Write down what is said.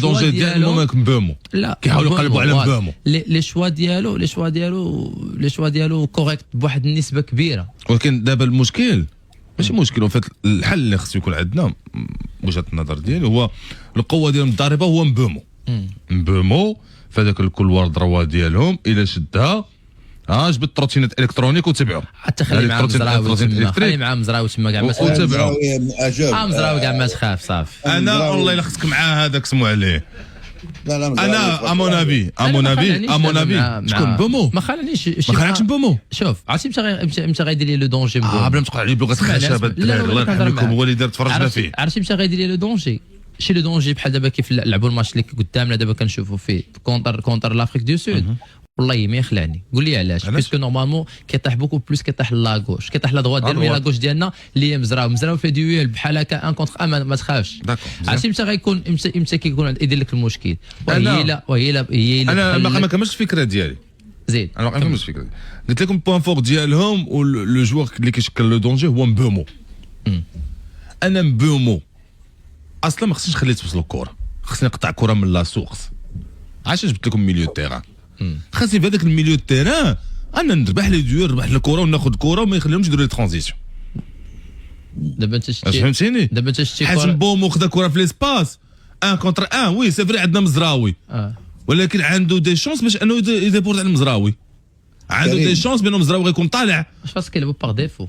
دونجي ديالو ماك مبومو لا كيحاولوا يقلبوا على مبومو. لي شوا ديالو كوريكت بواحد النسبه كبيره. ولكن دابا المشكل ماشي مشكل، وفات الحل اللي خصو يكون عندنا وجهه النظر ديالي هو القوه ديالهم الضاربه هو مبومو في هذاك الكلوار دروا ديالهم الا شدها جبد التروتينات الكترونيك وتبعهم. حتى خلي مع مزراوي تما كاع ما وتبعهم. مزراوي كاع ما تخاف صافي. انا والله الا خصك معاه هذاك سمو عليه. لا انا امونافي شكون بومو ما خلانيش ما خلانيش بومو. شوف عرفتي متى غيدير لي لو دونجي بلا ما تقول عليه بلغه الخشب الدراري الله يرحم لكم هو اللي دار تفرجنا فيه. عرفتي متى غيدير لي لو دونجي شي لو دونجي بحال دابا كيف لعبوا الماتش اللي قدامنا دابا كنشوفوا فيه كونتر لافريك دو سود. والله ما يخلعني. قول لي علاش؟ باسكو نورمالمون كيطيح بوكو بلوس كيطيح لاغوش كيطيح لا دغوات ديالو. لاغوش ديالنا اللي هي مزراو في ديويل بحال هكا ان كونتر ما تخافش. عرفتي متى غيكون امتى كيكون يدير لك المشكل. وهي لا انا ما كملتش الفكره ديالي. زيد انا ما كملتش الفكره. قلت لكم البوان فور ديالهم ولو جوور اللي كيشكل لو دونجي هو مبومو. انا مبومو اصلا ما خصنيش نخليه توصل الكره، خصني نقطع كره من لا سورس. علاش جبت لكم ميليو تيران؟ خاصني في هذاك الميليو تيران انا نربح لي دوير نربح الكره وناخذ كره وما يخليهمش يديروا لي ترانزيسيون. دابا انت شتي فهمتيني؟ دابا انت شتي حيت بومو خدا كره في ليسباس ان كونتر ان. وي سي فري عندنا مزراوي ولكن عنده دي شونس باش انه يديبورت على المزراوي. عنده دي شونس بانه مزراوي غيكون طالع. واش باسكو كيلعبوا باغ ديفو.